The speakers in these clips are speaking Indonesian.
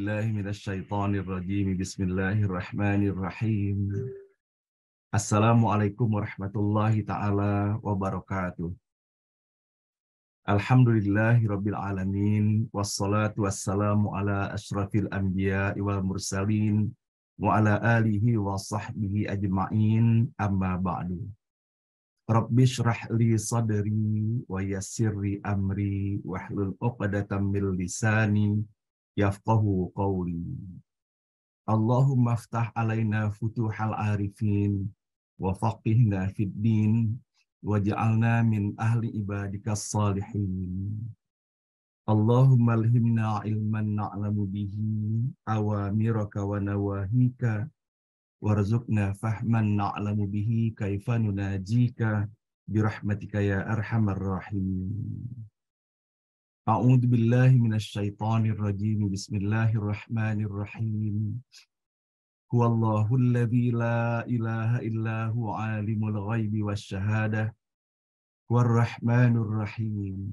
billahi minasyaitonir rajim. Bismillahirrahmanirrahim. Assalamualaikum warahmatullahi taala wabarakatuh. Alhamdulillahirabbil alamin wassalatu wassalamu ala asyrafil anbiya'i wal mursalin wa ala alihi wa sahbihi ajma'in, amma ba'du. Rabbi shrah li sadri wa yassirli amri wahlul 'uqdatam min lisani yafqahu qawli. Allahumma aftah alaina futuhal arifin wa faqihna fid din waj'alna min ahli ibadikas salihin. Allahumma alhimna ilman na'lamu bihi awamiraka wa nawahika warzuqna fahman na'lamu bihi kaifa nunajika birahmatika ya arhamar rahimin. A'udzu billahi minasyaitonir rajim. Bismillahirrahmanirrahim. Huwallahul ladzi la ilaha illa huwa alimul ghaibi wasyahadah warrahmanur rahim.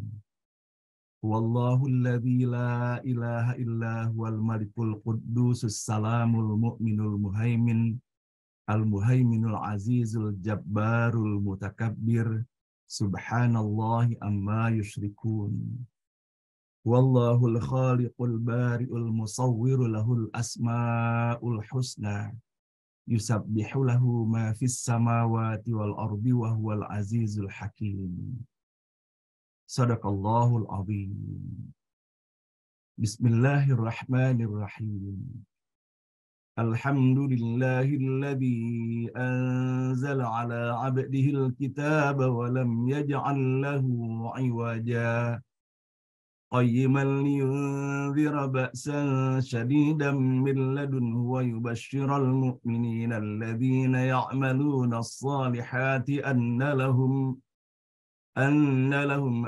Huwallahul ladzi la ilaha illa huwal malikul quddusus salamul mu'minul muhaimin al-muhaiminul azizul jabbarul mutakabbir subhanallahi amma yusyrikun. Wallahul khaliqul bari'ul musawwiru lahul asma'ul husna yusabbihu lahu ma fis samawati wal ardi wa huwal azizul hakim. Sadaqallahul azim. Bismillahirrahmanirrahim. Alhamdulillahilladzi anzala ala 'abdihil kitaba wa lam yaj'al lahu 'iwaja qayyiman liyunzira ba'san shadidan min ladunhu wa yubashshiral mu'minina alladhina ya'maluna as-salihati anna lahum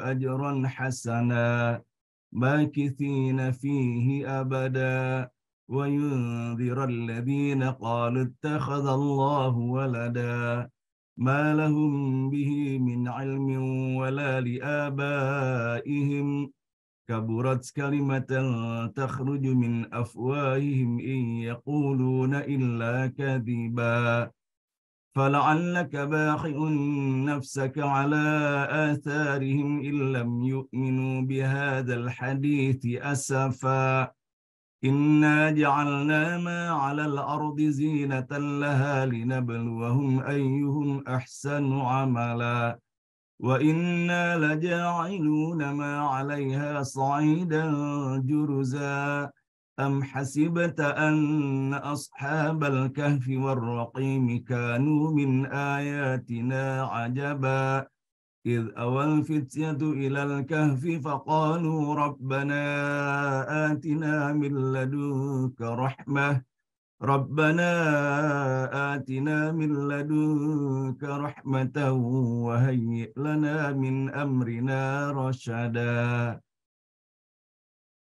ajran hasana makithina fihi abada wa yunzira alladhina qalu ittakhadha Allahu walada ma lahum bihi min 'ilmin wala li abaihim kaburat kalimatan takhruju min afwahihim in yaquluna illa kadhiba fala'allaka baqi'un nafsaka ala atharihim illam yu'minu bihadzal hadithi asafa inna ja'alna ma 'alal ardi zinatan laha linabluwahum ayyuhum ahsanu 'amala wa inna laja'iluna ma 'alaiha sa'idan juruza am hasibta anna ashabal kahfi war raqim kanu min ayatina 'ajaba idh awal fityatu ilal kahfi faqalu rabbana atina min ladunka rahmah Rabbana atina min ladunka rahmatan wa hayyi' lana min amrina rasyada.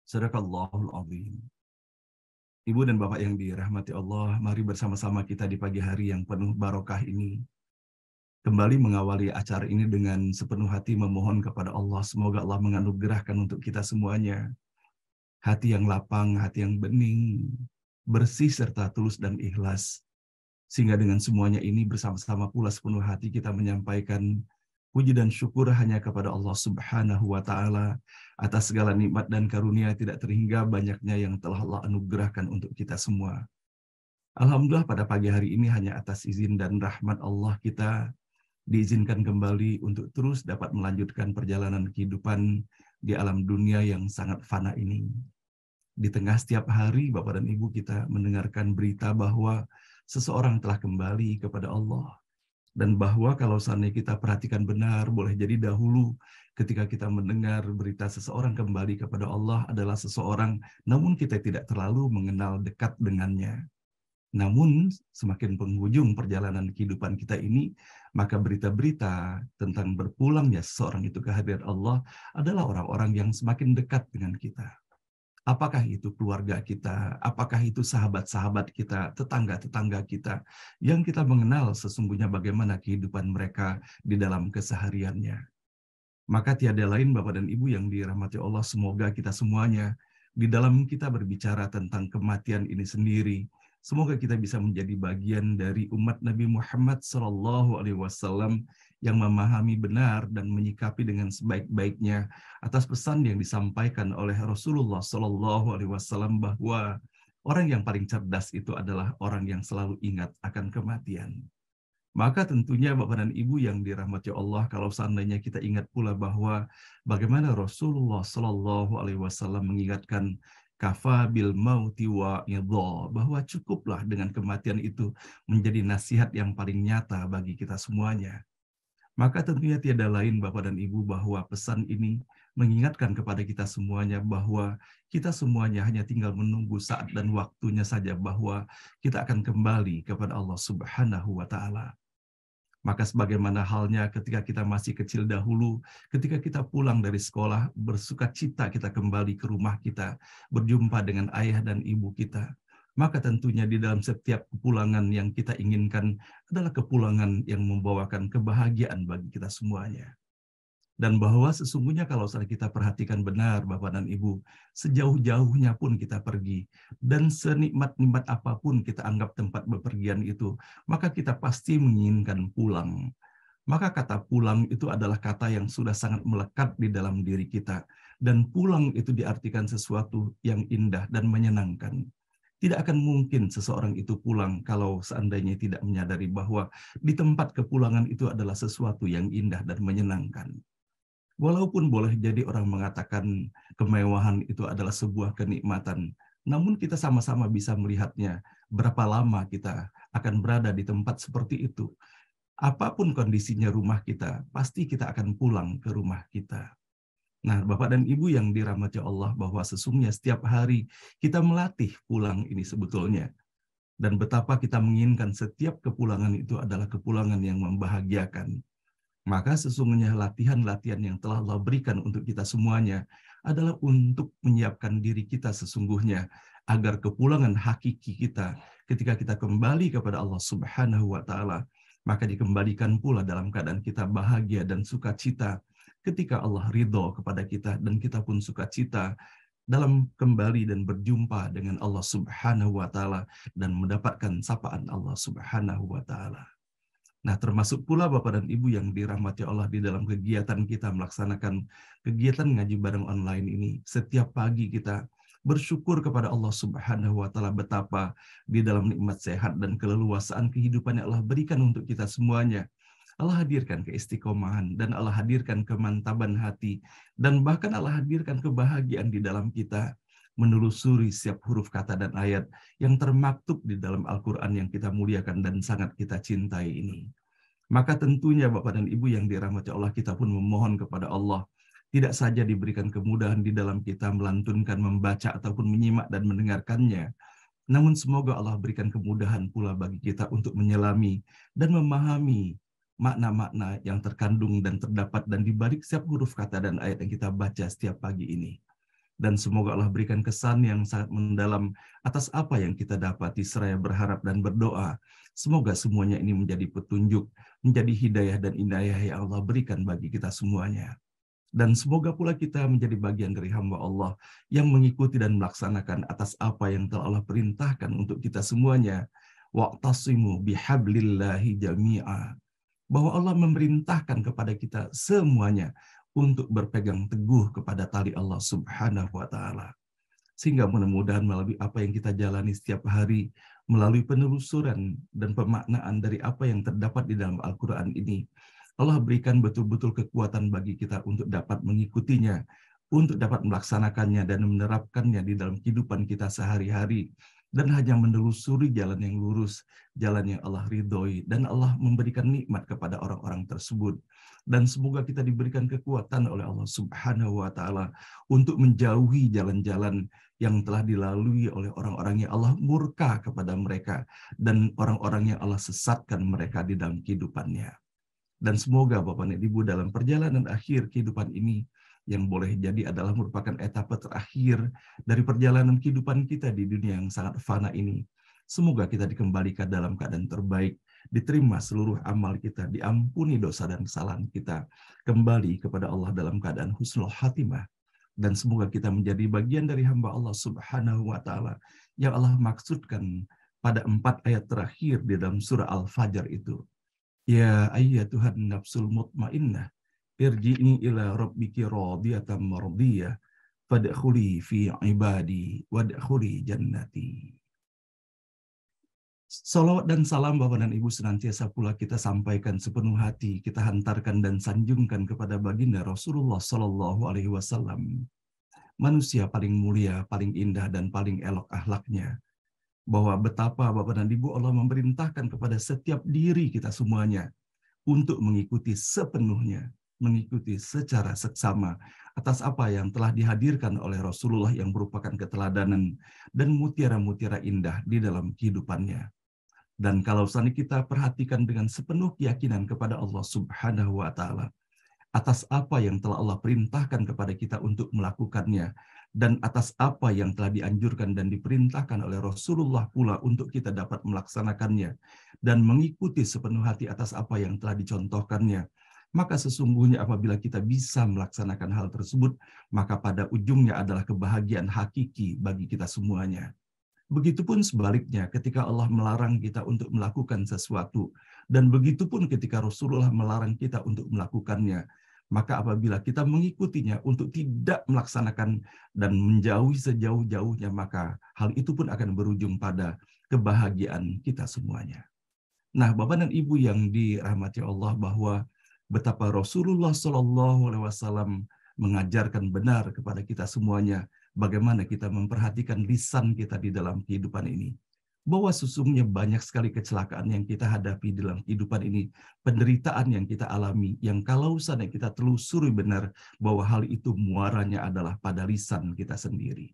Sadaqallahul azim. Ibu dan Bapak yang dirahmati Allah, mari bersama-sama kita di pagi hari yang penuh barokah ini kembali mengawali acara ini dengan sepenuh hati memohon kepada Allah, semoga Allah menganugerahkan untuk kita semuanya hati yang lapang, hati yang bening, bersih serta tulus dan ikhlas, sehingga dengan semuanya ini bersama-sama pula sepenuh hati kita menyampaikan puji dan syukur hanya kepada Allah Subhanahu wa Ta'ala atas segala nikmat dan karunia tidak terhingga banyaknya yang telah Allah anugerahkan untuk kita semua. Alhamdulillah pada pagi hari ini hanya atas izin dan rahmat Allah kita diizinkan kembali untuk terus dapat melanjutkan perjalanan kehidupan di alam dunia yang sangat fana ini. Di tengah setiap hari Bapak dan Ibu kita mendengarkan berita bahwa seseorang telah kembali kepada Allah. Dan bahwa kalau seandainya kita perhatikan benar, boleh jadi dahulu ketika kita mendengar berita seseorang kembali kepada Allah adalah seseorang, namun kita tidak terlalu mengenal dekat dengannya. Namun semakin penghujung perjalanan kehidupan kita ini, maka berita-berita tentang berpulangnya seseorang itu ke hadirat Allah adalah orang-orang yang semakin dekat dengan kita. Apakah itu keluarga kita, apakah itu sahabat-sahabat kita, tetangga-tetangga kita, yang kita mengenal sesungguhnya bagaimana kehidupan mereka di dalam kesehariannya. Maka tiada lain Bapak dan Ibu yang dirahmati Allah, semoga kita semuanya di dalam kita berbicara tentang kematian ini sendiri, semoga kita bisa menjadi bagian dari umat Nabi Muhammad SAW yang memahami benar dan menyikapi dengan sebaik-baiknya atas pesan yang disampaikan oleh Rasulullah SAW bahwa orang yang paling cerdas itu adalah orang yang selalu ingat akan kematian. Maka tentunya Bapak dan Ibu yang dirahmati Allah, kalau seandainya kita ingat pula bahwa bagaimana Rasulullah SAW mengingatkan kafa bil mauti wa idha, bahwa cukuplah dengan kematian itu menjadi nasihat yang paling nyata bagi kita semuanya. Maka tentunya tiada lain Bapak dan Ibu bahwa pesan ini mengingatkan kepada kita semuanya bahwa kita semuanya hanya tinggal menunggu saat dan waktunya saja bahwa kita akan kembali kepada Allah Subhanahu wa Ta'ala. Maka sebagaimana halnya ketika kita masih kecil dahulu, ketika kita pulang dari sekolah, bersukacita kita kembali ke rumah kita, berjumpa dengan ayah dan ibu kita. Maka tentunya di dalam setiap kepulangan yang kita inginkan adalah kepulangan yang membawakan kebahagiaan bagi kita semuanya. Dan bahwa sesungguhnya kalau kita perhatikan benar Bapak dan Ibu, sejauh-jauhnya pun kita pergi, dan senikmat-nikmat apapun kita anggap tempat bepergian itu, maka kita pasti menginginkan pulang. Maka kata pulang itu adalah kata yang sudah sangat melekat di dalam diri kita. Dan pulang itu diartikan sesuatu yang indah dan menyenangkan. Tidak akan mungkin seseorang itu pulang kalau seandainya tidak menyadari bahwa di tempat kepulangan itu adalah sesuatu yang indah dan menyenangkan. Walaupun boleh jadi orang mengatakan kemewahan itu adalah sebuah kenikmatan, namun kita sama-sama bisa melihatnya berapa lama kita akan berada di tempat seperti itu. Apapun kondisinya rumah kita, pasti kita akan pulang ke rumah kita. Nah, Bapak dan Ibu yang dirahmati Allah, bahwa sesungguhnya setiap hari kita melatih pulang ini sebetulnya. Dan betapa kita menginginkan setiap kepulangan itu adalah kepulangan yang membahagiakan. Maka sesungguhnya latihan-latihan yang telah Allah berikan untuk kita semuanya adalah untuk menyiapkan diri kita sesungguhnya agar kepulangan hakiki kita ketika kita kembali kepada Allah Subhanahu wa Ta'ala, maka dikembalikan pula dalam keadaan kita bahagia dan sukacita ketika Allah ridho kepada kita dan kita pun sukacita dalam kembali dan berjumpa dengan Allah Subhanahu wa Ta'ala dan mendapatkan sapaan Allah Subhanahu wa Ta'ala. Nah, termasuk pula Bapak dan Ibu yang dirahmati Allah di dalam kegiatan kita melaksanakan kegiatan ngaji bareng online ini. Setiap pagi kita bersyukur kepada Allah Subhanahu wa Ta'ala betapa di dalam nikmat sehat dan keleluasaan kehidupan yang Allah berikan untuk kita semuanya. Allah hadirkan keistiqomahan dan Allah hadirkan kemantaban hati dan bahkan Allah hadirkan kebahagiaan di dalam kita menelusuri setiap huruf kata dan ayat yang termaktub di dalam Al-Quran yang kita muliakan dan sangat kita cintai ini. Maka tentunya Bapak dan Ibu yang dirahmati Allah, kita pun memohon kepada Allah, tidak saja diberikan kemudahan di dalam kita melantunkan, membaca, ataupun menyimak dan mendengarkannya, namun semoga Allah berikan kemudahan pula bagi kita untuk menyelami dan memahami makna-makna yang terkandung dan terdapat dan di balik setiap huruf kata dan ayat yang kita baca setiap pagi ini. Dan semoga Allah berikan kesan yang sangat mendalam atas apa yang kita dapati seraya berharap dan berdoa. Semoga semuanya ini menjadi petunjuk, menjadi hidayah dan inayah yang Allah berikan bagi kita semuanya. Dan semoga pula kita menjadi bagian dari hamba Allah yang mengikuti dan melaksanakan atas apa yang telah Allah perintahkan untuk kita semuanya. Wa'tasimu bihablillahi jami'a. Bahwa Allah memerintahkan kepada kita semuanya untuk berpegang teguh kepada tali Allah Subhanahu wa Ta'ala. Sehingga mudah-mudahan melalui apa yang kita jalani setiap hari, melalui penelusuran dan pemaknaan dari apa yang terdapat di dalam Al-Quran ini, Allah berikan betul-betul kekuatan bagi kita untuk dapat mengikutinya, untuk dapat melaksanakannya dan menerapkannya di dalam kehidupan kita sehari-hari, dan hanya menelusuri jalan yang lurus, jalan yang Allah ridhoi, dan Allah memberikan nikmat kepada orang-orang tersebut. Dan semoga kita diberikan kekuatan oleh Allah Subhanahu wa Ta'ala untuk menjauhi jalan-jalan yang telah dilalui oleh orang-orang yang Allah murka kepada mereka dan orang-orang yang Allah sesatkan mereka di dalam kehidupannya. Dan semoga Bapak dan Ibu dalam perjalanan akhir kehidupan ini yang boleh jadi adalah merupakan etapa terakhir dari perjalanan kehidupan kita di dunia yang sangat fana ini. Semoga kita dikembalikan dalam keadaan terbaik, diterima seluruh amal kita, diampuni dosa dan kesalahan kita, kembali kepada Allah dalam keadaan husnul khatimah. Dan semoga kita menjadi bagian dari hamba Allah Subhanahu wa Ta'ala yang Allah maksudkan pada 4 ayat terakhir di dalam surah Al-Fajr itu. Ya ayyatuhan nafsul mutmainnah, irji'i ila rabbiki radiyatan mardiyah, fadkhuli fi ibadi wadkhuli jannati. Salawat dan salam Bapak dan Ibu senantiasa pula kita sampaikan sepenuh hati, kita hantarkan dan sanjungkan kepada baginda Rasulullah Sallallahu Alaihi Wasallam, manusia paling mulia, paling indah dan paling elok akhlaknya. Bahwa betapa Bapak dan Ibu Allah memerintahkan kepada setiap diri kita semuanya untuk mengikuti sepenuhnya, mengikuti secara seksama atas apa yang telah dihadirkan oleh Rasulullah yang merupakan keteladanan dan mutiara-mutiara indah di dalam kehidupannya. Dan kalau saat kita perhatikan dengan sepenuh keyakinan kepada Allah Subhanahu wa Ta'ala atas apa yang telah Allah perintahkan kepada kita untuk melakukannya, dan atas apa yang telah dianjurkan dan diperintahkan oleh Rasulullah pula untuk kita dapat melaksanakannya, dan mengikuti sepenuh hati atas apa yang telah dicontohkannya, maka sesungguhnya apabila kita bisa melaksanakan hal tersebut, maka pada ujungnya adalah kebahagiaan hakiki bagi kita semuanya. Begitupun sebaliknya ketika Allah melarang kita untuk melakukan sesuatu, dan begitupun ketika Rasulullah melarang kita untuk melakukannya, maka apabila kita mengikutinya untuk tidak melaksanakan dan menjauhi sejauh-jauhnya, maka hal itu pun akan berujung pada kebahagiaan kita semuanya. Nah, Bapak dan Ibu yang dirahmati Allah, bahwa betapa Rasulullah SAW mengajarkan benar kepada kita semuanya bagaimana kita memperhatikan lisan kita di dalam kehidupan ini. Bahwa sesungguhnya banyak sekali kecelakaan yang kita hadapi dalam kehidupan ini, penderitaan yang kita alami, yang kalau sana kita telusuri benar bahwa hal itu muaranya adalah pada lisan kita sendiri.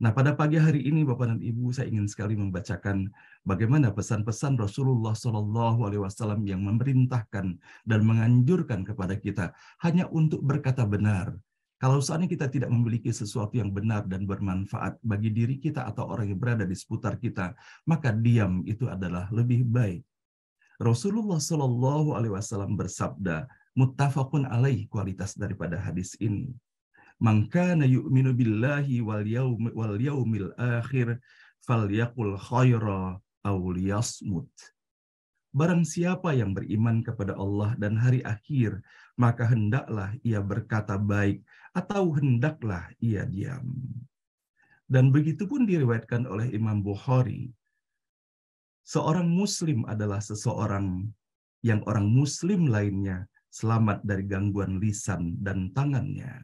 Nah, pada pagi hari ini Bapak dan Ibu, saya ingin sekali membacakan bagaimana pesan-pesan Rasulullah SAW yang memerintahkan dan menganjurkan kepada kita hanya untuk berkata benar. Kalau seandainya kita tidak memiliki sesuatu yang benar dan bermanfaat bagi diri kita atau orang yang berada di seputar kita, maka diam itu adalah lebih baik. Rasulullah SAW bersabda, muttafaqun alaih kualitas daripada hadis ini. Man kana yu'minu billahi wal yaumil akhir falyaqul khaira aw liyasmut. Barang siapa yang beriman kepada Allah dan hari akhir, maka hendaklah ia berkata baik atau hendaklah ia diam. Dan begitu pun diriwayatkan oleh Imam Bukhari, seorang muslim adalah seseorang yang orang muslim lainnya selamat dari gangguan lisan dan tangannya.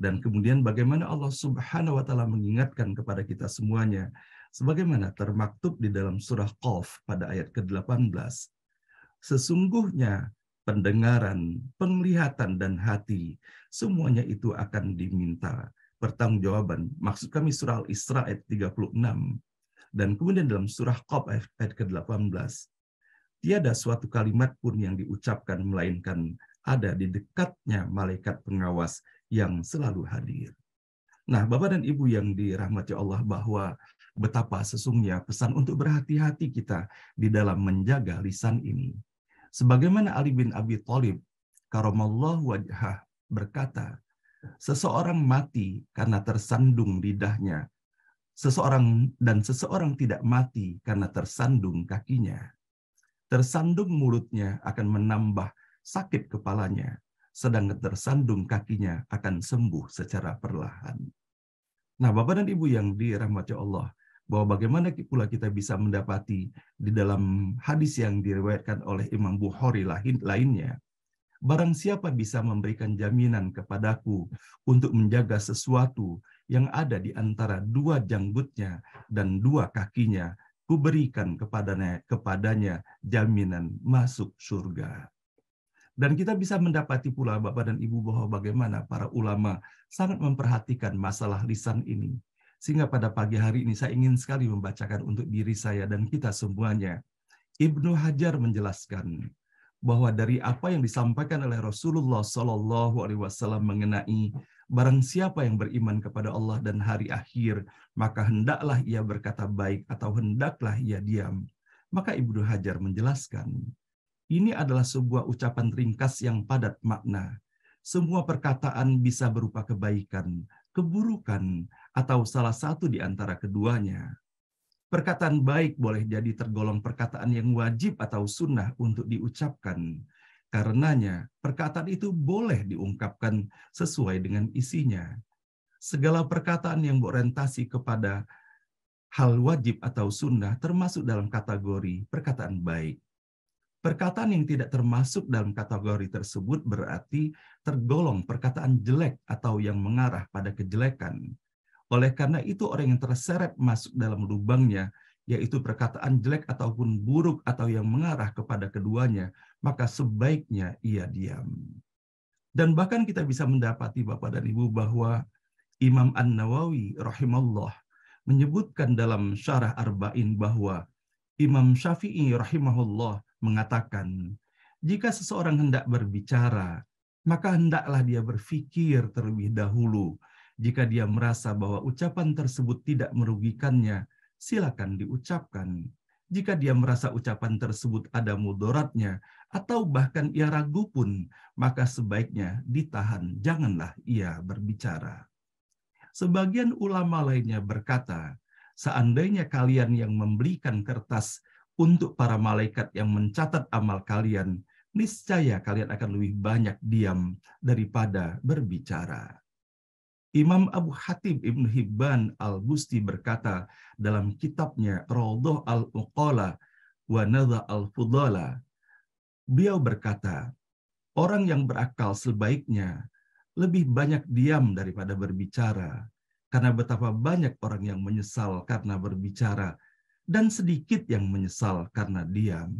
Dan kemudian bagaimana Allah Subhanahu wa Ta'ala mengingatkan kepada kita semuanya, sebagaimana termaktub di dalam surah Qaf pada ayat ke-18. Sesungguhnya pendengaran, penglihatan, dan hati, semuanya itu akan diminta pertanggungjawaban. Maksud kami surah Al-Isra ayat 36. Dan kemudian dalam surah Qaf ayat ke-18. Tiada suatu kalimat pun yang diucapkan melainkan ada di dekatnya malaikat pengawas yang selalu hadir. Nah, Bapak dan Ibu yang dirahmati Allah, bahwa betapa sesungguhnya pesan untuk berhati-hati kita di dalam menjaga lisan ini. Sebagaimana Ali bin Abi Thalib karamallahu wajhah berkata, seseorang mati karena tersandung lidahnya, seseorang tidak mati karena tersandung kakinya. Tersandung mulutnya akan menambah sakit kepalanya, sedangkan tersandung kakinya akan sembuh secara perlahan. Nah, Bapak dan Ibu yang dirahmati Allah, bahwa bagaimana pula kita bisa mendapati di dalam hadis yang diriwayatkan oleh Imam Bukhari lainnya, barang siapa bisa memberikan jaminan kepadaku untuk menjaga sesuatu yang ada di antara dua janggutnya dan dua kakinya, kuberikan kepadanya jaminan masuk surga. Dan kita bisa mendapati pula Bapak dan Ibu bahwa bagaimana para ulama sangat memperhatikan masalah lisan ini. Sehingga pada pagi hari ini saya ingin sekali membacakan untuk diri saya dan kita semuanya. Ibnu Hajar menjelaskan bahwa dari apa yang disampaikan oleh Rasulullah SAW mengenai barang siapa yang beriman kepada Allah dan hari akhir, maka hendaklah ia berkata baik atau hendaklah ia diam. Maka Ibnu Hajar menjelaskan, ini adalah sebuah ucapan ringkas yang padat makna, semua perkataan bisa berupa kebaikan, keburukan, atau salah satu di antara keduanya. Perkataan baik boleh jadi tergolong perkataan yang wajib atau sunnah untuk diucapkan. Karenanya, perkataan itu boleh diungkapkan sesuai dengan isinya. Segala perkataan yang berorientasi kepada hal wajib atau sunnah termasuk dalam kategori perkataan baik. Perkataan yang tidak termasuk dalam kategori tersebut berarti tergolong perkataan jelek atau yang mengarah pada kejelekan. Oleh karena itu orang yang terseret masuk dalam lubangnya, yaitu perkataan jelek ataupun buruk atau yang mengarah kepada keduanya, maka sebaiknya ia diam. Dan bahkan kita bisa mendapati Bapak dan Ibu bahwa Imam An-Nawawi rahimahullah menyebutkan dalam Syarah Arba'in bahwa Imam Syafi'i rahimahullah mengatakan, jika seseorang hendak berbicara, maka hendaklah dia berpikir terlebih dahulu. Jika dia merasa bahwa ucapan tersebut tidak merugikannya, silakan diucapkan. Jika dia merasa ucapan tersebut ada mudaratnya, atau bahkan ia ragu pun, maka sebaiknya ditahan, janganlah ia berbicara. Sebagian ulama lainnya berkata, seandainya kalian yang membelikan kertas untuk para malaikat yang mencatat amal kalian, niscaya kalian akan lebih banyak diam daripada berbicara. Imam Abu Hatim Ibn Hibban Al-Busti berkata dalam kitabnya Raudhah Al-Uqala wa Nadha Al-Fudala, beliau berkata, orang yang berakal sebaiknya lebih banyak diam daripada berbicara, karena betapa banyak orang yang menyesal karena berbicara, dan sedikit yang menyesal karena diam.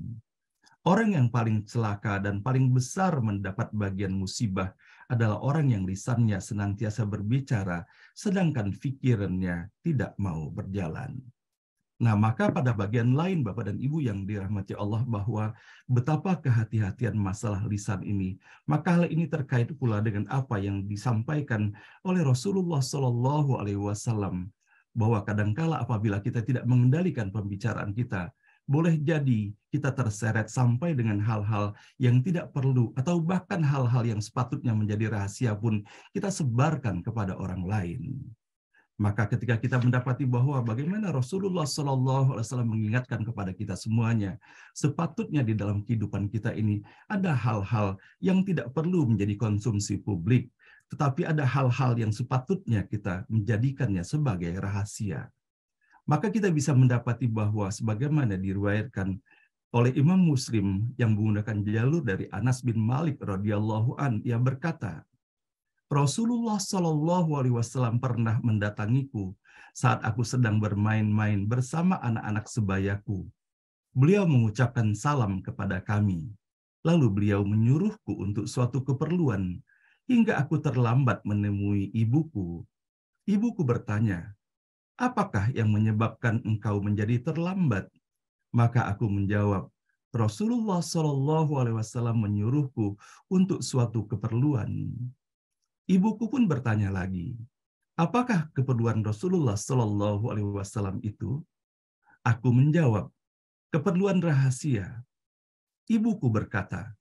Orang yang paling celaka dan paling besar mendapat bagian musibah adalah orang yang lisannya senantiasa berbicara, sedangkan pikirannya tidak mau berjalan. Nah, maka pada bagian lain Bapak dan Ibu yang dirahmati Allah bahwa betapa kehati-hatian masalah lisan ini. Maka hal ini terkait pula dengan apa yang disampaikan oleh Rasulullah SAW bahwa kadangkala apabila kita tidak mengendalikan pembicaraan kita, boleh jadi kita terseret sampai dengan hal-hal yang tidak perlu atau bahkan hal-hal yang sepatutnya menjadi rahasia pun kita sebarkan kepada orang lain. Maka ketika kita mendapati bahwa bagaimana Rasulullah SAW mengingatkan kepada kita semuanya, sepatutnya di dalam kehidupan kita ini ada hal-hal yang tidak perlu menjadi konsumsi publik, tetapi ada hal-hal yang sepatutnya kita menjadikannya sebagai rahasia. Maka kita bisa mendapati bahwa sebagaimana diriwayatkan oleh Imam Muslim yang menggunakan jalur dari Anas bin Malik radhiyallahu an, ia berkata, Rasulullah SAW pernah mendatangiku saat aku sedang bermain-main bersama anak-anak sebayaku. Beliau mengucapkan salam kepada kami. Lalu beliau menyuruhku untuk suatu keperluan, hingga aku terlambat menemui ibuku. Ibuku bertanya, apakah yang menyebabkan engkau menjadi terlambat? Maka aku menjawab, Rasulullah SAW menyuruhku untuk suatu keperluan. Ibuku pun bertanya lagi, apakah keperluan Rasulullah SAW itu? Aku menjawab, keperluan rahasia. Ibuku berkata,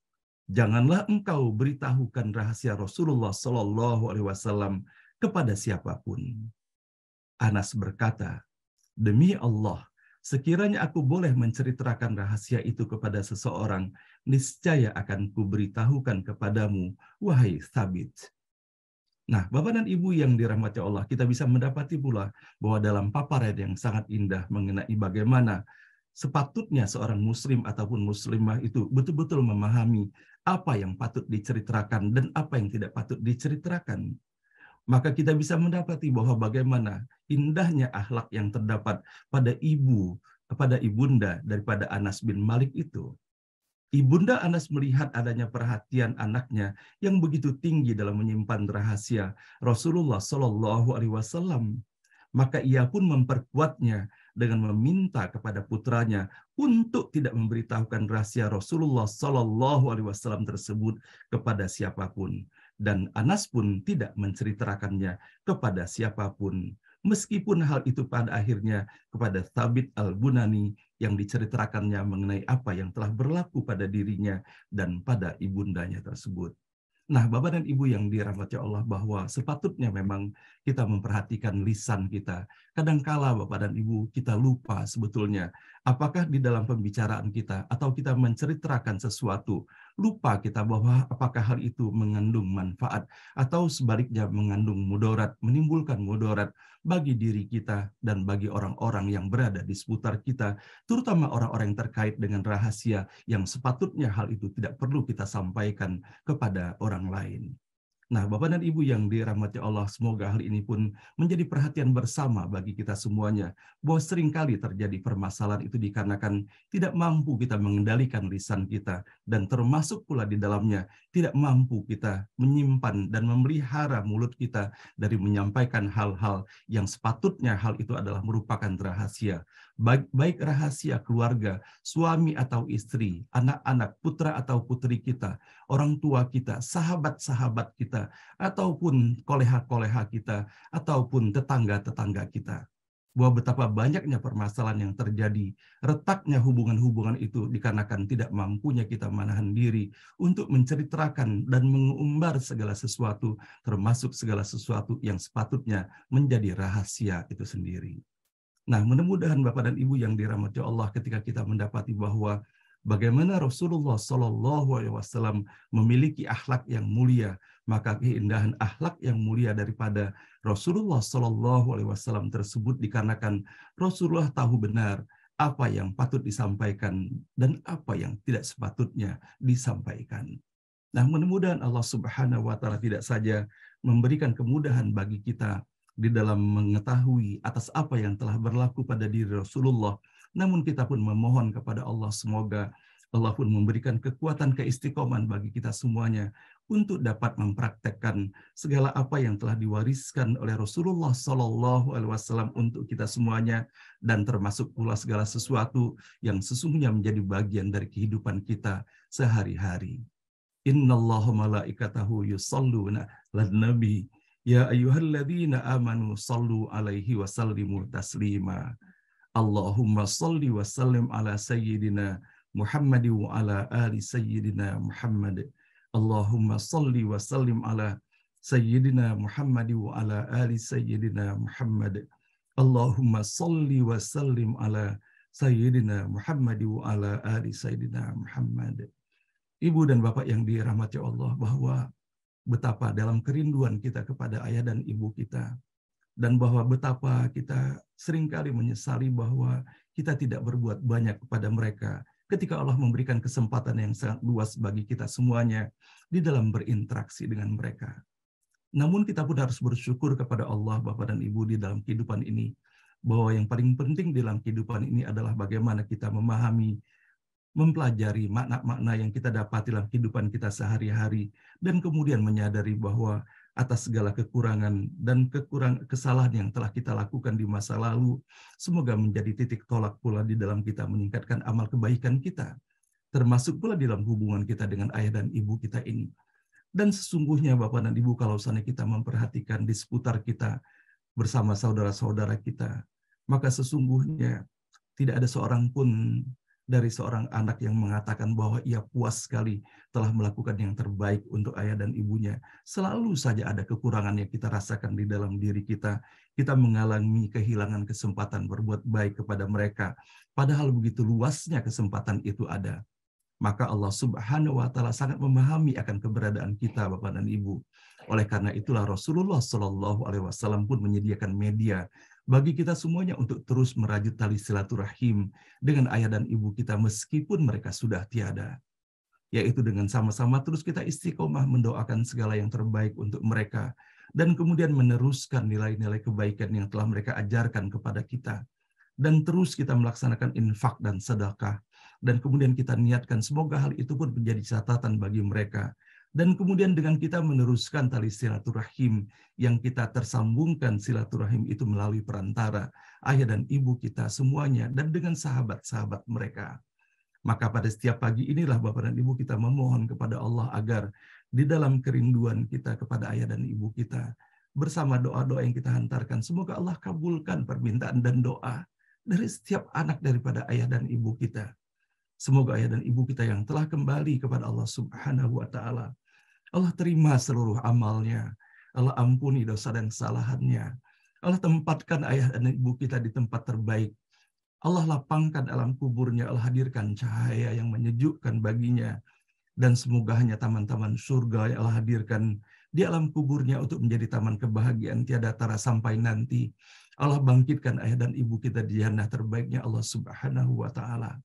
janganlah engkau beritahukan rahasia Rasulullah SAW kepada siapapun. Anas berkata, demi Allah, sekiranya aku boleh menceritakan rahasia itu kepada seseorang, niscaya akan kuberitahukan kepadamu, wahai Thabit. Nah, Bapak dan Ibu yang dirahmati Allah, kita bisa mendapati pula bahwa dalam paparan yang sangat indah mengenai bagaimana sepatutnya seorang muslim ataupun muslimah itu betul-betul memahami apa yang patut diceritakan dan apa yang tidak patut diceritakan. Maka kita bisa mendapati bahwa bagaimana indahnya akhlak yang terdapat pada ibunda daripada Anas bin Malik itu. Ibunda Anas melihat adanya perhatian anaknya yang begitu tinggi dalam menyimpan rahasia Rasulullah SAW. Maka ia pun memperkuatnya dengan meminta kepada putranya untuk tidak memberitahukan rahasia Rasulullah SAW tersebut kepada siapapun. Dan Anas pun tidak menceritakannya kepada siapapun. Meskipun hal itu pada akhirnya kepada Thabit Al-Bunani yang diceritakannya mengenai apa yang telah berlaku pada dirinya dan pada ibundanya tersebut. Nah, Bapak dan Ibu yang dirahmati Allah, bahwa sepatutnya memang kita memperhatikan lisan kita. Kadangkala Bapak dan Ibu kita lupa sebetulnya apakah di dalam pembicaraan kita atau kita menceritakan sesuatu, lupa kita bahwa apakah hal itu mengandung manfaat atau sebaliknya mengandung mudarat, menimbulkan mudarat bagi diri kita dan bagi orang-orang yang berada di seputar kita, terutama orang-orang yang terkait dengan rahasia yang sepatutnya hal itu tidak perlu kita sampaikan kepada orang lain. Nah, Bapak dan Ibu yang dirahmati Allah, semoga hal ini pun menjadi perhatian bersama bagi kita semuanya, bahwa seringkali terjadi permasalahan itu dikarenakan tidak mampu kita mengendalikan lisan kita, dan termasuk pula di dalamnya tidak mampu kita menyimpan dan memelihara mulut kita dari menyampaikan hal-hal yang sepatutnya hal itu adalah merupakan rahasia. Baik rahasia keluarga, suami atau istri, anak-anak, putra atau putri kita, orang tua kita, sahabat-sahabat kita, ataupun koleha-koleha kita, ataupun tetangga-tetangga kita. Bahwa betapa banyaknya permasalahan yang terjadi, retaknya hubungan-hubungan itu dikarenakan tidak mampunya kita menahan diri untuk menceritakan dan mengumbar segala sesuatu, termasuk segala sesuatu yang sepatutnya menjadi rahasia itu sendiri. Nah, mudah-mudahan Bapak dan Ibu yang dirahmati Allah, ketika kita mendapati bahwa bagaimana Rasulullah SAW memiliki akhlak yang mulia, maka keindahan akhlak yang mulia daripada Rasulullah SAW tersebut dikarenakan Rasulullah tahu benar apa yang patut disampaikan dan apa yang tidak sepatutnya disampaikan. Nah, mudah-mudahan Allah Subhanahu wa Ta'ala tidak saja memberikan kemudahan bagi kita di dalam mengetahui atas apa yang telah berlaku pada diri Rasulullah, namun kita pun memohon kepada Allah semoga Allah pun memberikan kekuatan keistiqomahan bagi kita semuanya untuk dapat mempraktekkan segala apa yang telah diwariskan oleh Rasulullah SAW untuk kita semuanya, dan termasuk pula segala sesuatu yang sesungguhnya menjadi bagian dari kehidupan kita sehari-hari. Innallaha malaikatahu yusalluna 'alan nabi ya ayyuhalladzina amanu sallu 'alaihi wa sallimu taslima. Allahumma salli wa sallim ala sayyidina Muhammad wa ala ali sayyidina Muhammad. Allahumma salli wa sallim ala sayyidina Muhammad wa ala ali sayyidina Muhammad. Allahumma salli wa sallim ala sayyidina Muhammad wa ala ali sayyidina Muhammad. Ibu dan Bapak yang dirahmati Allah, bahwa betapa dalam kerinduan kita kepada ayah dan ibu kita, dan bahwa betapa kita seringkali menyesali bahwa kita tidak berbuat banyak kepada mereka ketika Allah memberikan kesempatan yang sangat luas bagi kita semuanya di dalam berinteraksi dengan mereka. Namun kita pun harus bersyukur kepada Allah, Bapak dan Ibu, di dalam kehidupan ini, bahwa yang paling penting dalam kehidupan ini adalah bagaimana kita memahami, mempelajari makna-makna yang kita dapat dalam kehidupan kita sehari-hari, dan kemudian menyadari bahwa atas segala kekurangan dan kesalahan yang telah kita lakukan di masa lalu, semoga menjadi titik tolak pula di dalam kita meningkatkan amal kebaikan kita, termasuk pula di dalam hubungan kita dengan ayah dan ibu kita ini. Dan sesungguhnya Bapak dan Ibu, kalau sana kita memperhatikan di seputar kita bersama saudara-saudara kita, maka sesungguhnya tidak ada seorang pun dari seorang anak yang mengatakan bahwa ia puas sekali telah melakukan yang terbaik untuk ayah dan ibunya. Selalu saja ada kekurangan yang kita rasakan di dalam diri kita. Kita mengalami kehilangan kesempatan berbuat baik kepada mereka. Padahal begitu luasnya kesempatan itu ada. Maka Allah Subhanahu wa Ta'ala sangat memahami akan keberadaan kita, Bapak dan Ibu. Oleh karena itulah Rasulullah SAW pun menyediakan media bagi kita semuanya untuk terus merajut tali silaturahim dengan ayah dan ibu kita meskipun mereka sudah tiada. Yaitu dengan sama-sama terus kita istiqomah mendoakan segala yang terbaik untuk mereka, dan kemudian meneruskan nilai-nilai kebaikan yang telah mereka ajarkan kepada kita. Dan terus kita melaksanakan infak dan sedekah. Dan kemudian kita niatkan semoga hal itu pun menjadi catatan bagi mereka. Dan kemudian dengan kita meneruskan tali silaturahim yang kita tersambungkan silaturahim itu melalui perantara ayah dan ibu kita semuanya dan dengan sahabat-sahabat mereka. Maka pada setiap pagi inilah Bapak dan Ibu kita memohon kepada Allah agar di dalam kerinduan kita kepada ayah dan ibu kita, bersama doa-doa yang kita hantarkan, semoga Allah kabulkan permintaan dan doa dari setiap anak daripada ayah dan ibu kita. Semoga ayah dan ibu kita yang telah kembali kepada Allah Subhanahu wa Ta'ala Allah terima seluruh amalnya. Allah ampuni dosa dan kesalahannya. Allah tempatkan ayah dan ibu kita di tempat terbaik. Allah lapangkan alam kuburnya. Allah hadirkan cahaya yang menyejukkan baginya. Dan semoga hanya taman-taman surga yang Allah hadirkan di alam kuburnya untuk menjadi taman kebahagiaan tiada tara sampai nanti. Allah bangkitkan ayah dan ibu kita di jannah terbaiknya Allah Subhanahu wa Ta'ala.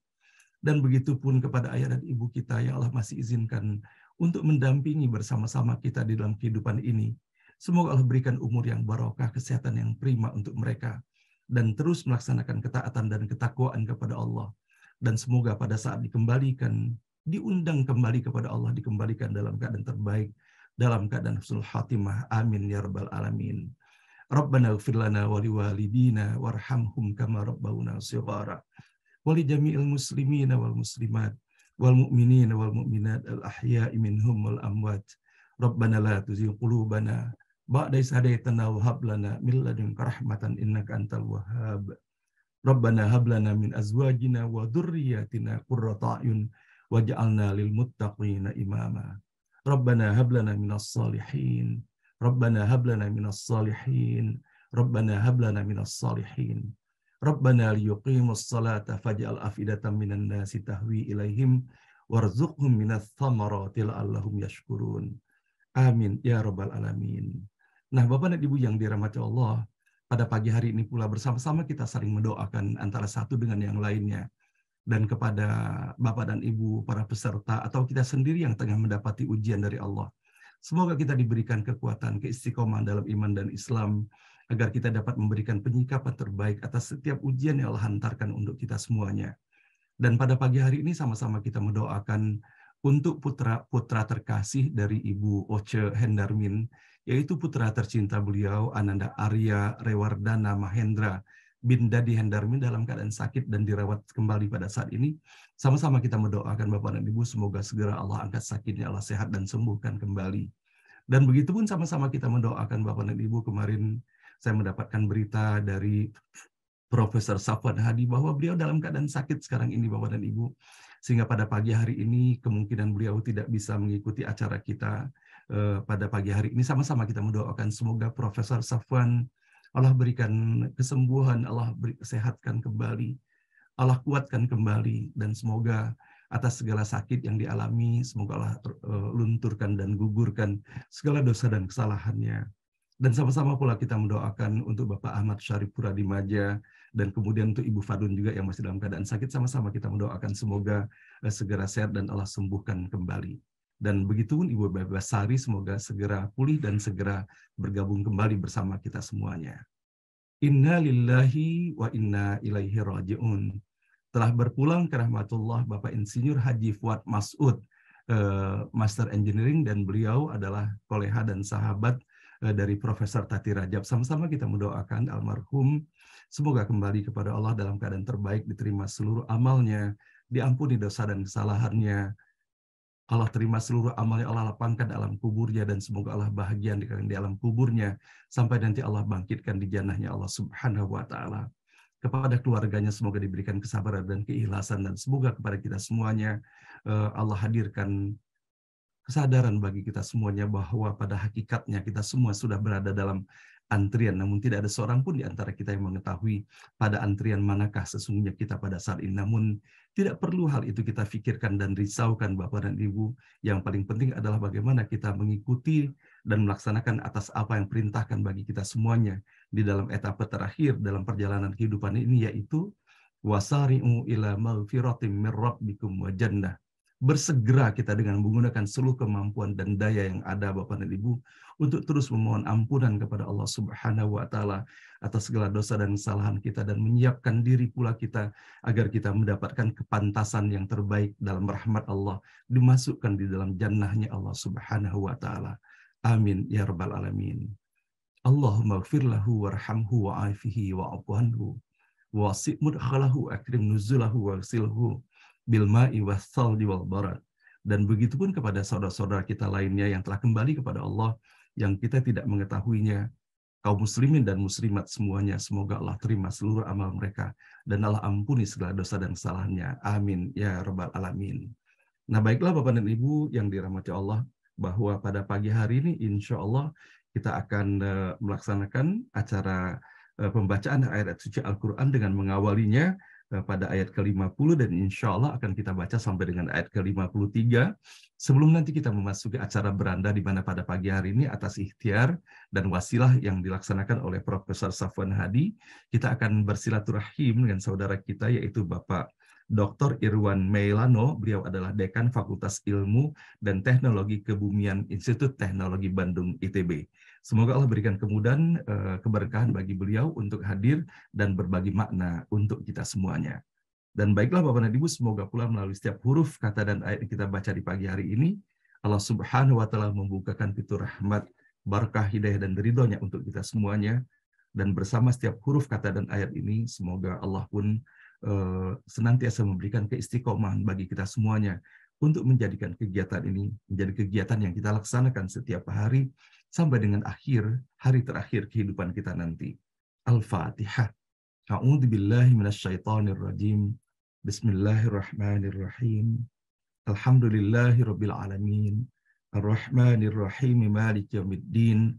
Dan begitu pun kepada ayah dan ibu kita yang Allah masih izinkan untuk mendampingi bersama-sama kita di dalam kehidupan ini. Semoga Allah berikan umur yang barokah, kesehatan yang prima untuk mereka, dan terus melaksanakan ketaatan dan ketakwaan kepada Allah. Dan semoga pada saat dikembalikan, diundang kembali kepada Allah, dikembalikan dalam keadaan terbaik, dalam keadaan husnul khatimah. Amin ya rabbal alamin. Rabbana ighfir lana wa liwalidina warhamhum kama rabbawna shighara. Wali jami'il muslimina wal muslimat wal mu'minina wal mu'minat al ahya'i minhum wal amwat. Rabbana la tuzigh qulubana ba'da idh hadaytana wa hab lana min ladunka rahmatan innaka antal wahhab. Rabbana hab lana min azwajina wa dhurriyyatina qurrata a'yun waj'alna lil muttaqina imama. Rabbana hab lana minas salihin. Rabbana hab lana minas salihin. Rabbana hab lana minas salihin. Rabbana liyuqimus salata faj'al afidatan minan nasi tahwi ilaihim warzuqhum minats thamarati la'allahum yashkurun. Amin ya rabbal alamin. Nah, Bapak dan Ibu yang dirahmati Allah, pada pagi hari ini pula bersama-sama kita saling mendoakan antara satu dengan yang lainnya. Dan kepada Bapak dan Ibu para peserta atau kita sendiri yang tengah mendapati ujian dari Allah, semoga kita diberikan kekuatan, keistiqomahan dalam iman dan Islam, agar kita dapat memberikan penyikapan terbaik atas setiap ujian yang Allah hantarkan untuk kita semuanya. Dan pada pagi hari ini sama-sama kita mendoakan untuk putra terkasih dari Ibu Oce Hendarmin, yaitu putra tercinta beliau, Ananda Arya Rewardana Mahendra bin Dadi Hendarmin, dalam keadaan sakit dan dirawat kembali pada saat ini. Sama-sama kita mendoakan Bapak dan Ibu, semoga segera Allah angkat sakitnya, Allah sehat dan sembuhkan kembali. Dan begitu pun sama-sama kita mendoakan Bapak dan Ibu. Kemarin saya mendapatkan berita dari Profesor Safwan Hadi bahwa beliau dalam keadaan sakit sekarang ini Bapak dan Ibu. Sehingga pada pagi hari ini kemungkinan beliau tidak bisa mengikuti acara kita pada pagi hari ini. Sama-sama kita mendoakan semoga Profesor Safwan Allah berikan kesembuhan, Allah sehatkan kembali, Allah kuatkan kembali, dan semoga atas segala sakit yang dialami, semoga Allah lunturkan dan gugurkan segala dosa dan kesalahannya. Dan sama-sama pula kita mendoakan untuk Bapak Ahmad Syarif Puradimaja, dan kemudian untuk Ibu Fadun juga yang masih dalam keadaan sakit. Sama-sama kita mendoakan semoga segera sehat dan Allah sembuhkan kembali. Dan begitu pun Ibu Basari, semoga segera pulih dan segera bergabung kembali bersama kita semuanya. Inna lillahi wa inna ilaihi raji'un. Telah berpulang ke rahmatullah Bapak Insinyur Haji Fuad Mas'ud, Master Engineering, dan beliau adalah koleha dan sahabat dari Profesor Tati Rajab. Sama-sama kita mendoakan almarhum semoga kembali kepada Allah dalam keadaan terbaik, diterima seluruh amalnya, diampuni dosa dan kesalahannya, Allah terima seluruh amalnya, Allah lapangkan alam kuburnya, dan semoga Allah bahagia di alam kuburnya sampai nanti Allah bangkitkan di jannahnya Allah Subhanahu wa Ta'ala. Kepada keluarganya semoga diberikan kesabaran dan keikhlasan, dan semoga kepada kita semuanya Allah hadirkan kesadaran bagi kita semuanya bahwa pada hakikatnya kita semua sudah berada dalam antrian, namun tidak ada seorang pun di antara kita yang mengetahui pada antrian manakah sesungguhnya kita pada saat ini. Namun tidak perlu hal itu kita pikirkan dan risaukan Bapak dan Ibu. Yang paling penting adalah bagaimana kita mengikuti dan melaksanakan atas apa yang perintahkan bagi kita semuanya di dalam etapa terakhir dalam perjalanan kehidupan ini, yaitu wasari'u ila maghfiratin mir rabbikum wa jannah. Bersegera kita dengan menggunakan seluruh kemampuan dan daya yang ada Bapak dan Ibu untuk terus memohon ampunan kepada Allah Subhanahu wa Ta'ala atas segala dosa dan kesalahan kita, dan menyiapkan diri pula kita agar kita mendapatkan kepantasan yang terbaik dalam rahmat Allah, dimasukkan di dalam jannahnya Allah Subhanahu wa Ta'ala. Amin ya rabbal alamin. Allahumma ighfir lahu warhamhu wa'afihi wa'afuanhu wasi' mudkhalahu akrim nuzulahu waghsilhu bil ma'i was-salji wal barad. Dan begitu pun kepada saudara-saudara kita lainnya yang telah kembali kepada Allah yang kita tidak mengetahuinya, kaum muslimin dan muslimat semuanya, semoga Allah terima seluruh amal mereka dan Allah ampuni segala dosa dan kesalahannya. Amin ya rabbal alamin. Nah, baiklah Bapak dan Ibu yang dirahmati Allah, bahwa pada pagi hari ini insya Allah kita akan melaksanakan acara pembacaan ayat suci Al-Quran dengan mengawalinya pada ayat ke-50 dan insya Allah akan kita baca sampai dengan ayat ke-53 sebelum nanti kita memasuki acara beranda di mana pada pagi hari ini atas ikhtiar dan wasilah yang dilaksanakan oleh Profesor Safwan Hadi, kita akan bersilaturahim dengan saudara kita yaitu Bapak Dr. Irwan Meilano. Beliau adalah Dekan Fakultas Ilmu dan Teknologi Kebumian Institut Teknologi Bandung ITB. Semoga Allah berikan kemudahan, keberkahan bagi beliau untuk hadir dan berbagi makna untuk kita semuanya. Dan baiklah Bapak dan Ibu, semoga pula melalui setiap huruf, kata, dan ayat yang kita baca di pagi hari ini, Allah Subhanahu wa Ta'ala membukakan pintu rahmat, barakah, hidayah, dan ridhonya untuk kita semuanya. Dan bersama setiap huruf, kata, dan ayat ini, semoga Allah pun senantiasa memberikan keistiqomahan bagi kita semuanya untuk menjadikan kegiatan ini menjadi kegiatan yang kita laksanakan setiap hari sampai dengan akhir hari terakhir kehidupan kita nanti. Al-Fatihah. A'udzu billahi minasyaitonir rajim. Bismillahirrahmanirrahim. Alhamdulillahirabbil alamin. Arrahmanir rahim. Maliki yaumiddin.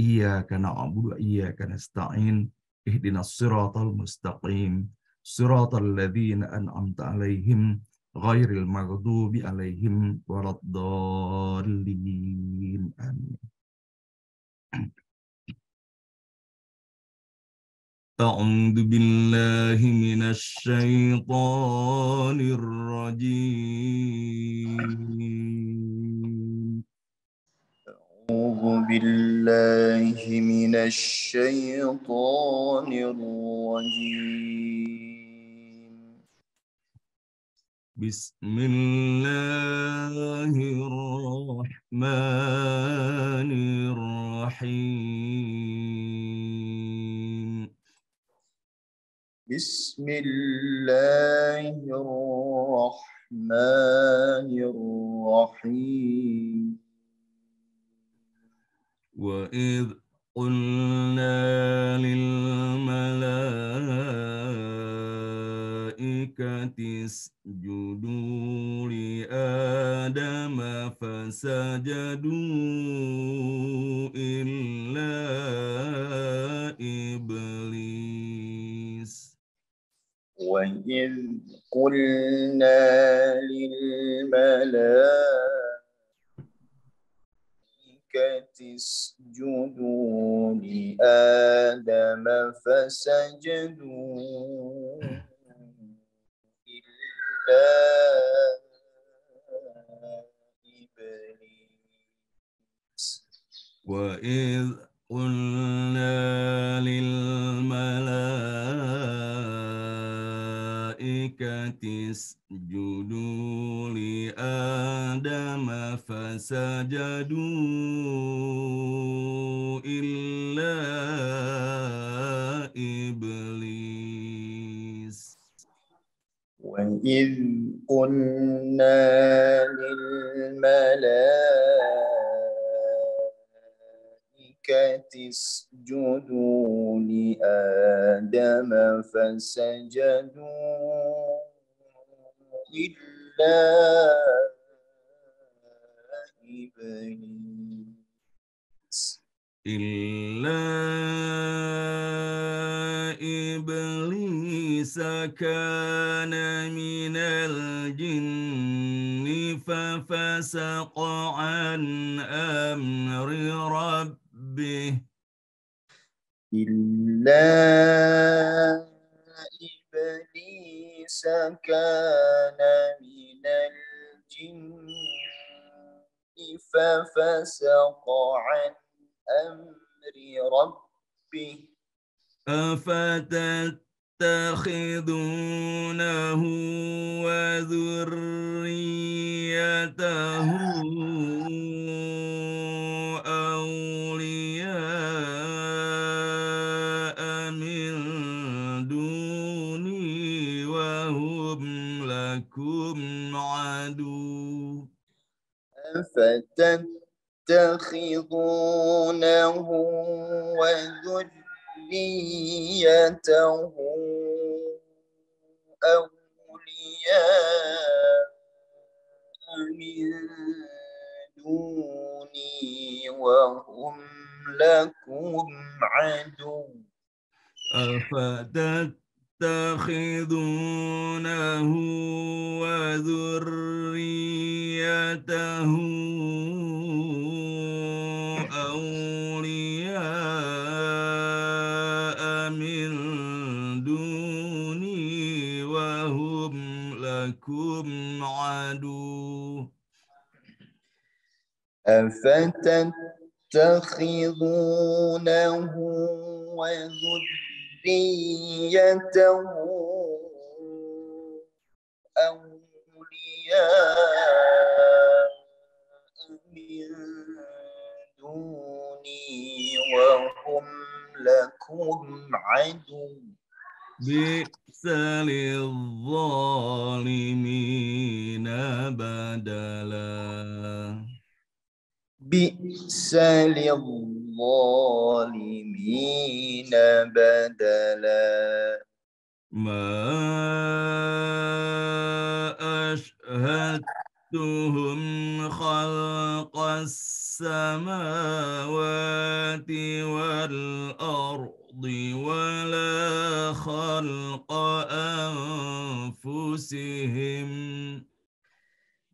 Iyyaka na'budu wa iyyaka nasta'in. Ihdinas siratal mustaqim. Siratal ladzina an'amta 'alaihim ghairil maghdubi 'alaihim waladdallin. Amin. أعوذ بالله من الشيطان الرجيم. أعوذ بالله من الشيطان الرجيم. بسم الله الرحمن الرحيم. بسم الله الرحمن الرحيم. وإذ قلنا للملائكة اسجدوا لآدم فسجدوا إلا إبليس. وإذ قلنا للملائكة اسجدوا لآدم فسجدوا إلا إبليس. وإذ قلنا للملائكة اسجدوا لآدم فسجدوا إلا إبليس. وإذ قلنا للملائكة اسجدوا لآدم فسجدوا إلا إبليس. إبليس كان من الجن ففسق عن أمر ربه. إلا إبليس كان من الجن ففسق عن أمر ربه. أفتتخذونه وذريته أولياء من دوني وهم لكم عدو. أفتتخذونه وذريته أولياء من دوني وهم لكم عدو أفتتخذونه وذريته أولياء من دوني وهم لكم عدو أفتتخذونه وذريته أولياء من دوني وهم لكم عدو بئس للظالمين بدلا بئس للظالمين بدلا ما أشهدتهم خلق السماوات والأرض ولا خلق أنفسهم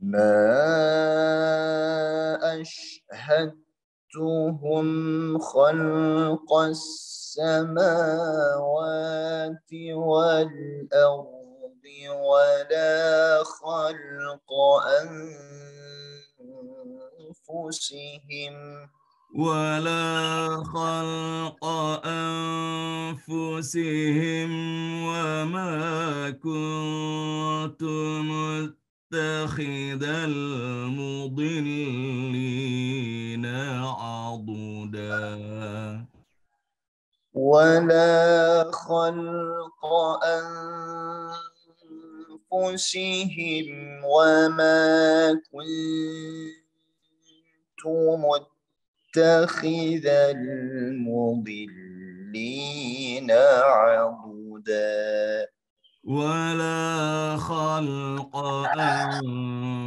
ما أشهدتهم خلق السماوات والأرض ولا خلق أنفسهم وما كنت متخذ المضلين عضدا ولا خلق أنفسهم وما كنت متخذ المضلين عضدا ولا خلق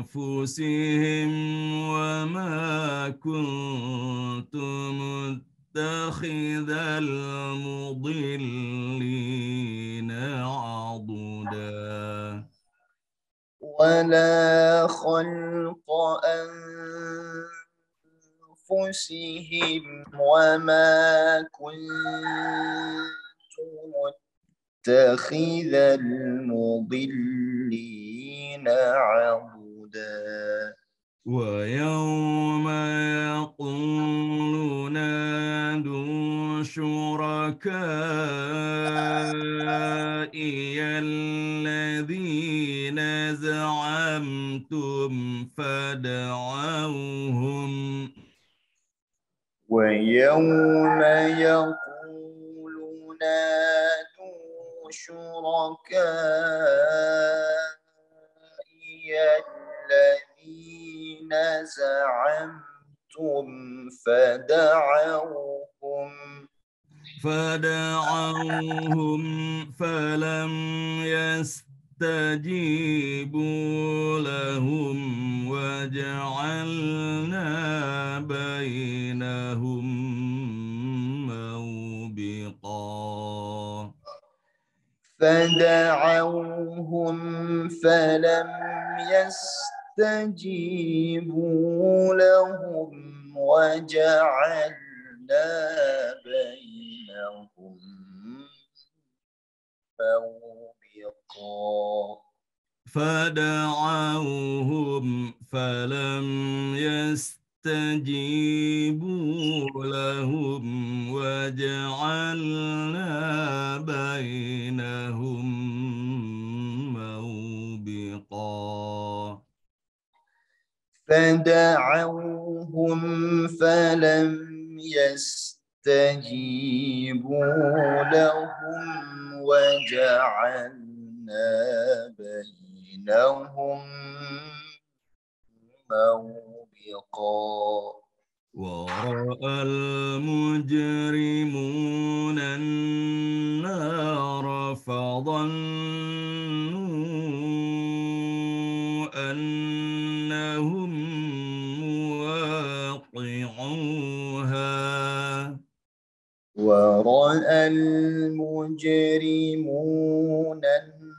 أنفسهم وما كنت متخذ المضلين عضدا ولا خلق أنفسهم وما كنت متخذ المضلين عضدا ويوم يقول نادوا شركائي الذين زعمتم فدعوهم ويوم يقول نادوا شركائي الذين زعمتم فدعوهم فلم يستجيبوا لهم وجعلنا بينهم موبقا فدعوهم فلم يستجيبوا لهم وجعلنا بينهم موبقا فدعوهم فلم يستجيبوا لهم وجعلنا بينهم موبقا فدعوهم فلم يستجيبوا لهم وجعلنا بينهم موبقا ورأى المجرمون النار فظنوا أنهم ورأى المجرمون النار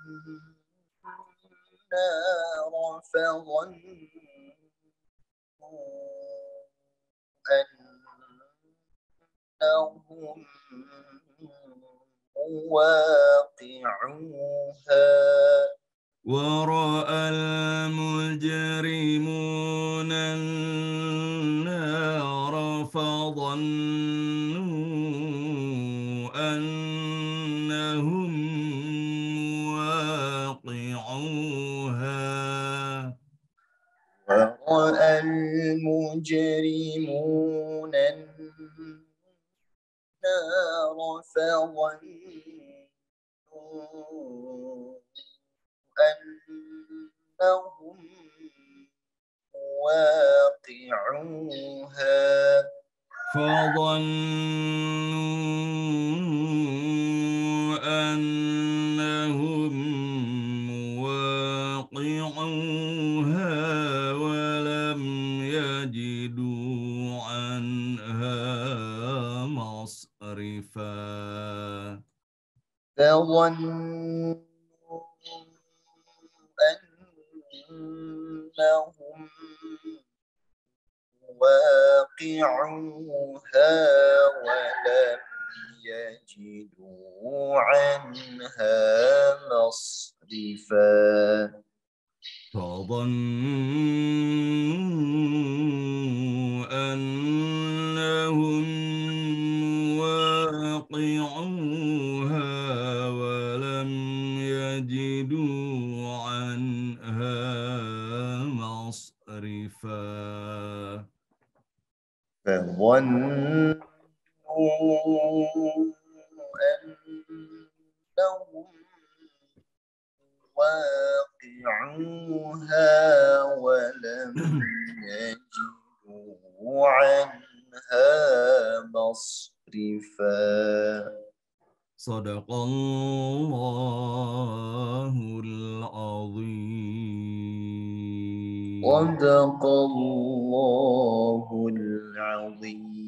فظنوا أنهم مواقعوها ورأى المجرمون النار فظنوا أنهم مواقعوها ورأى المجرمون النار فظنوا أنهم واقعوها فظنوا أنهم مواقعوها ولم يجدوا عنها مصرفا فظنوا أنهم واقعوها ولم يجدوا عنها مصرفا فظنوا أنهم واقعوها ولم يجدوا عنها مصرفا فظنوا أنهم واقعوها ولم يجدوا عنها مصرفا صدق الله العظيم صدق الله العظيم